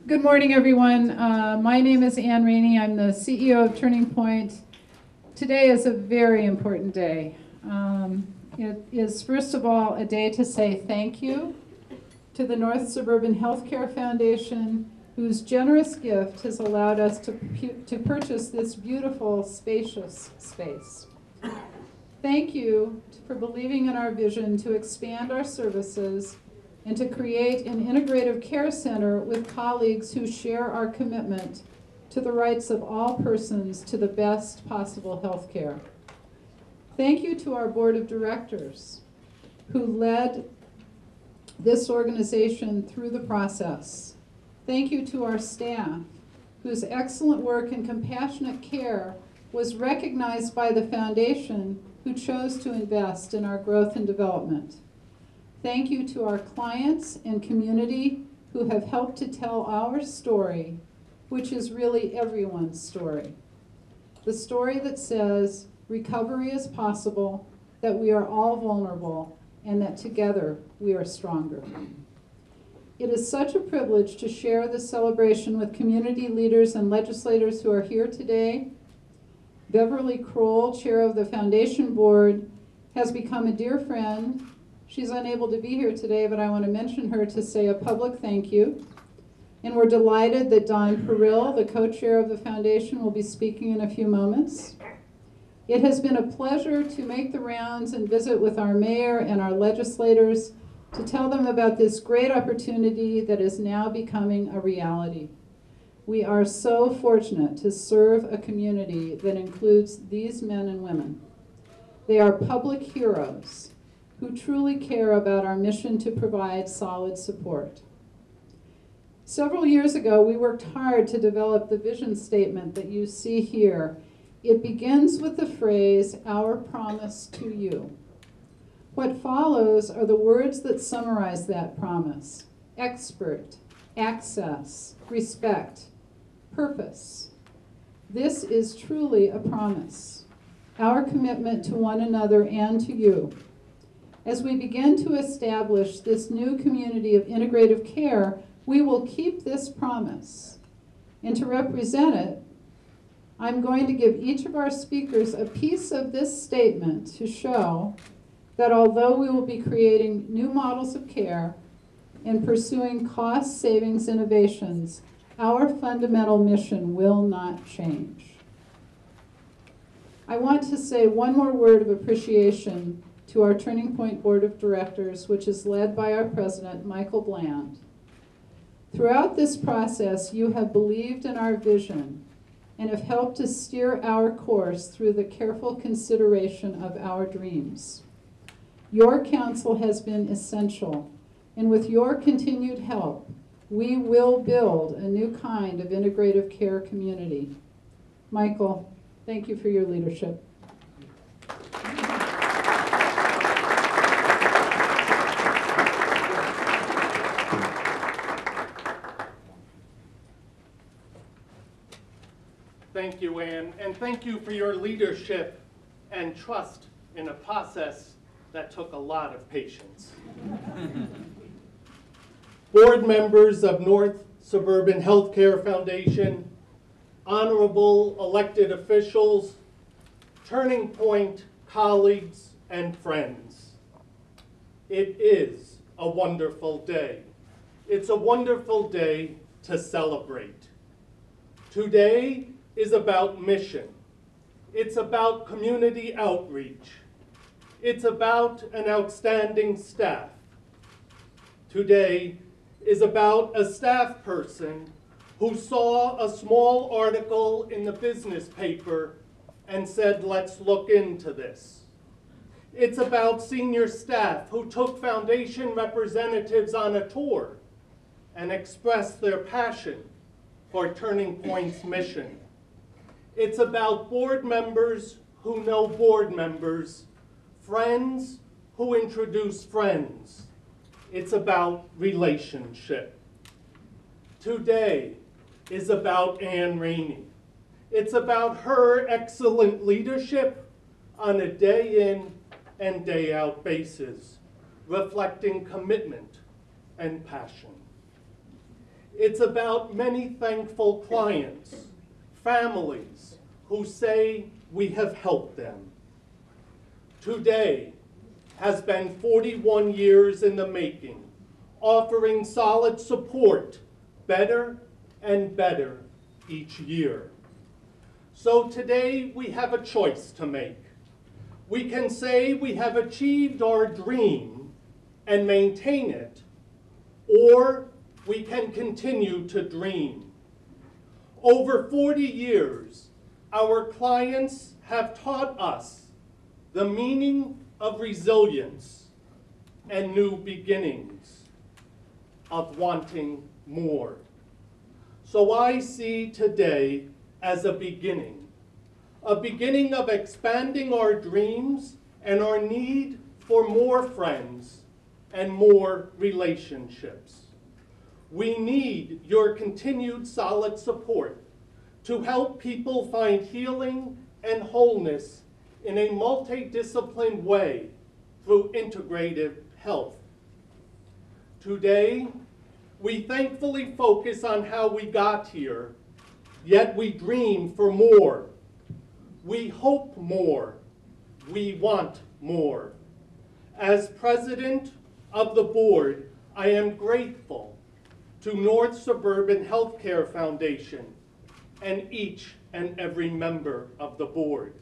Good morning, everyone. My name is Ann Rainey. I'm the CEO of Turning Point. Today is a very important day. It is, first of all, a day to say thank you to the North Suburban Healthcare Foundation, whose generous gift has allowed us to purchase this beautiful, spacious space. Thank you for believing in our vision to expand our services and to create an integrative care center with colleagues who share our commitment to the rights of all persons to the best possible health care. Thank you to our board of directors who led this organization through the process. Thank you to our staff whose excellent work and compassionate care was recognized by the foundation who chose to invest in our growth and development. Thank you to our clients and community who have helped to tell our story, which is really everyone's story. The story that says recovery is possible, that we are all vulnerable, and that together we are stronger. It is such a privilege to share this celebration with community leaders and legislators who are here today. Beverly Kroll, chair of the foundation board, has become a dear friend. She's unable to be here today, but I want to mention her to say a public thank you. And we're delighted that Don Perrill, the co-chair of the foundation, will be speaking in a few moments. It has been a pleasure to make the rounds and visit with our mayor and our legislators to tell them about this great opportunity that is now becoming a reality. We are so fortunate to serve a community that includes these men and women. They are public heroes who truly care about our mission to provide solid support. Several years ago, we worked hard to develop the vision statement that you see here. It begins with the phrase, "Our promise to you." What follows are the words that summarize that promise: expert, access, respect, purpose. This is truly a promise, our commitment to one another and to you. As we begin to establish this new community of integrative care, we will keep this promise. And to represent it, I'm going to give each of our speakers a piece of this statement to show that although we will be creating new models of care and pursuing cost savings innovations, our fundamental mission will not change. I want to say one more word of appreciation to our Turning Point Board of Directors, which is led by our president, Michael Bland. Throughout this process, you have believed in our vision and have helped to steer our course through the careful consideration of our dreams. Your counsel has been essential, and with your continued help, we will build a new kind of integrative care community. Michael, thank you for your leadership. Thank you, Ann, and thank you for your leadership and trust in a process that took a lot of patience. Board members of North Suburban Healthcare Foundation, honorable elected officials, Turning Point colleagues and friends. It is a wonderful day. It's a wonderful day to celebrate. Today is about mission. It's about community outreach. It's about an outstanding staff. Today is about a staff person who saw a small article in the business paper and said, let's look into this. It's about senior staff who took foundation representatives on a tour and expressed their passion for Turning Point's mission. It's about board members who know board members, friends who introduce friends. It's about relationship. Today is about Ann Rainey. It's about her excellent leadership on a day in and day out basis, reflecting commitment and passion. It's about many thankful clients, families who say we have helped them. Today has been 41 years in the making, offering solid support, better and better each year. So today we have a choice to make. We can say we have achieved our dream and maintain it, or we can continue to dream. Over 40 years, our clients have taught us the meaning of resilience and new beginnings, of wanting more. So I see today as a beginning of expanding our dreams and our need for more friends and more relationships. We need your continued solid support to help people find healing and wholeness in a multidisciplined way through integrative health. Today, we thankfully focus on how we got here, yet we dream for more. We hope more. We want more. As president of the board, I am grateful to North Suburban Healthcare Foundation and each and every member of the board.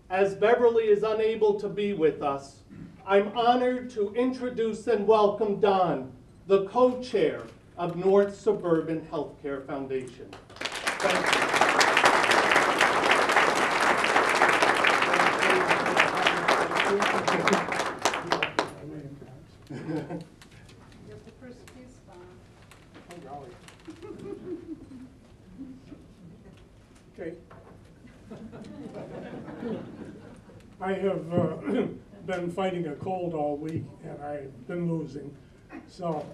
As Beverly is unable to be with us, I'm honored to introduce and welcome Don, the co-chair of North Suburban Healthcare Foundation. Thank you. Get the first piece, Don. Oh, golly. Okay. I have been fighting a cold all week, and I've been losing, so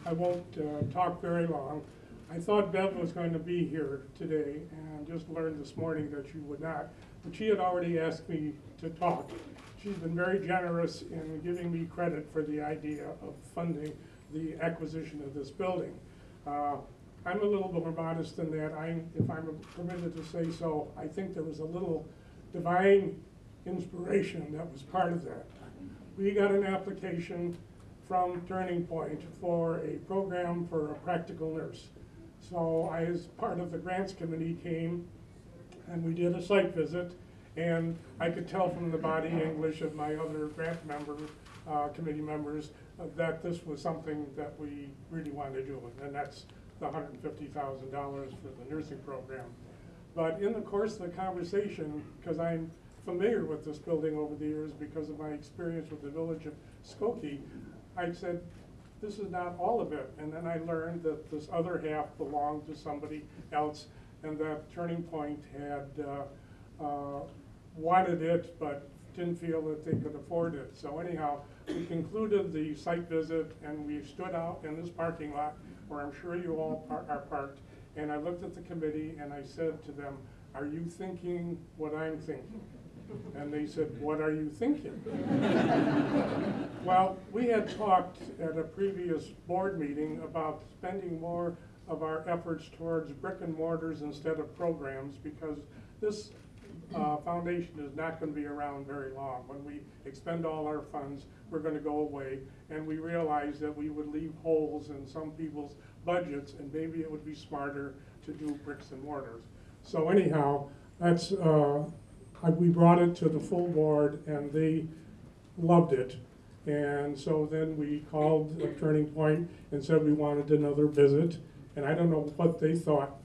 I won't talk very long. I thought Bev was going to be here today, and just learned this morning that she would not, but she had already asked me to talk. She's been very generous in giving me credit for the idea of funding the acquisition of this building. I'm a little more modest than that. If I'm permitted to say so, I think there was a little divine inspiration that was part of that. We got an application from Turning Point for a program for a practical nurse. So I, as part of the grants committee, came and we did a site visit, and I could tell from the body English of my other grant member, committee members, that this was something that we really wanted to do, and that's the $150,000 for the nursing program. But in the course of the conversation, because I'm familiar with this building over the years because of my experience with the village of Skokie, I said, this is not all of it. And then I learned that this other half belonged to somebody else, and that Turning Point had wanted it, but didn't feel that they could afford it. So anyhow, we concluded the site visit, and we stood out in this parking lot where I'm sure you all are parked. And I looked at the committee and I said to them, are you thinking what I'm thinking? And they said, what are you thinking? Well, we had talked at a previous board meeting about spending more of our efforts towards brick and mortars instead of programs, because this foundation is not going to be around very long. When we expend all our funds, we're going to go away, and we realized that we would leave holes in some people's budgets, and maybe it would be smarter to do bricks and mortars. So anyhow, that's we brought it to the full board, and they loved it. And so then we called Turning Point and said we wanted another visit, and I don't know what they thought